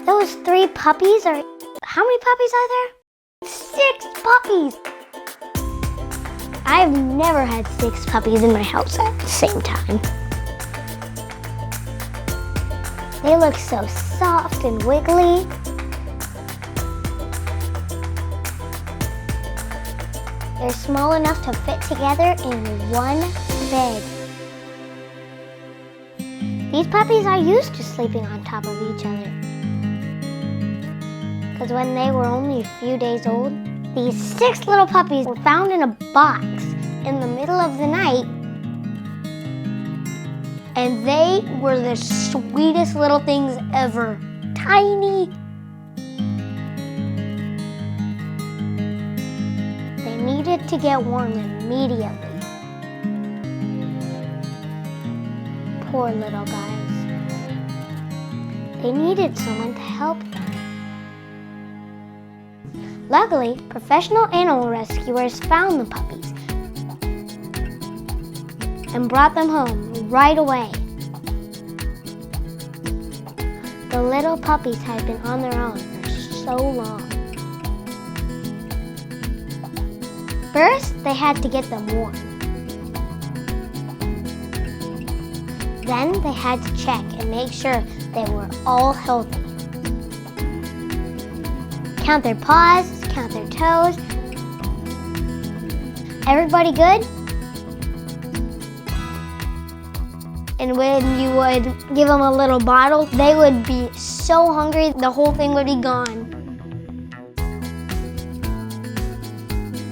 Those 3 puppies are... How many puppies are there? 6 puppies! I've never had 6 puppies in my house at the same time. They look so soft and wiggly. They're small enough to fit together in one bed. These puppies are used to sleeping on top of each other. Because when they were only a few days old, these 6 little puppies were found in a box in the middle of the night. And they were the sweetest little things ever. Tiny. They needed to get warm immediately. Poor little guys. They needed someone to help them. Luckily, professional animal rescuers found the puppies and brought them home right away. The little puppies had been on their own for so long. First, they had to get them warm. Then they had to check and make sure they were all healthy. Count their paws, count their toes. Everybody good? And when you would give them a little bottle, they would be so hungry, the whole thing would be gone.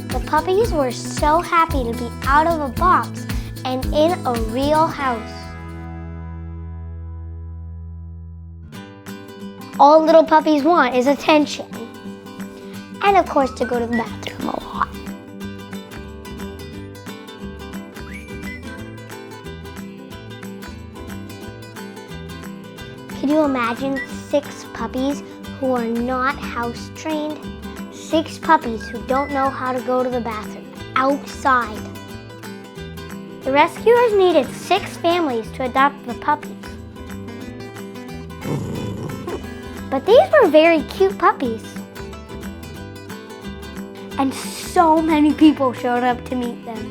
The puppies were so happy to be out of a box and in a real house. All little puppies want is attention. And of course, to go to the bathroom a lot. Can you imagine 6 puppies who are not house trained? 6 puppies who don't know how to go to the bathroom outside. The rescuers needed 6 families to adopt the puppies. But these were very cute puppies. And so many people showed up to meet them.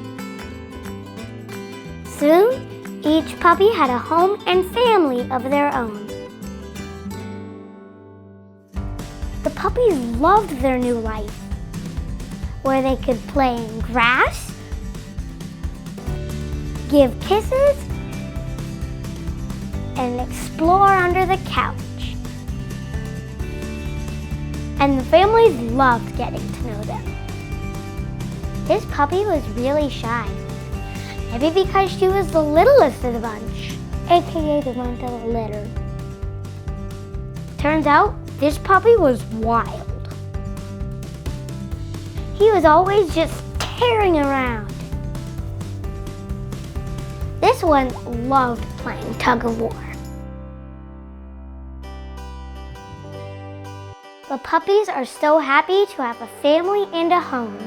Soon, each puppy had a home and family of their own. The puppies loved their new life, where they could play in grass, give kisses, and explore under the couch. And the families loved getting to know them. This puppy was really shy, maybe because she was the littlest of the bunch, aka the runt of the litter. Turns out, this puppy was wild. He was always just tearing around. This one loved playing tug of war. The puppies are so happy to have a family and a home.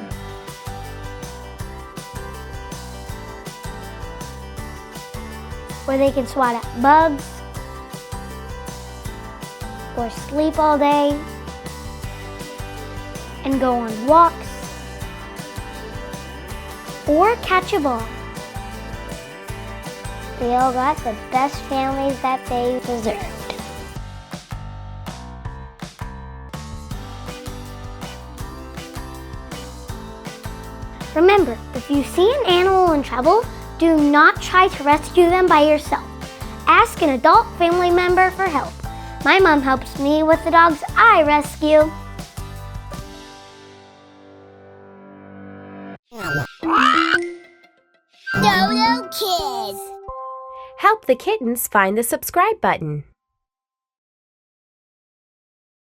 Where they can swat at bugs, or sleep all day, and go on walks, or catch a ball. They all got the best families that they deserved. Remember, if you see an animal in trouble, do not try to rescue them by yourself. Ask an adult family member for help. My mom helps me with the dogs I rescue. Dodo Kids. Help the kittens find the subscribe button.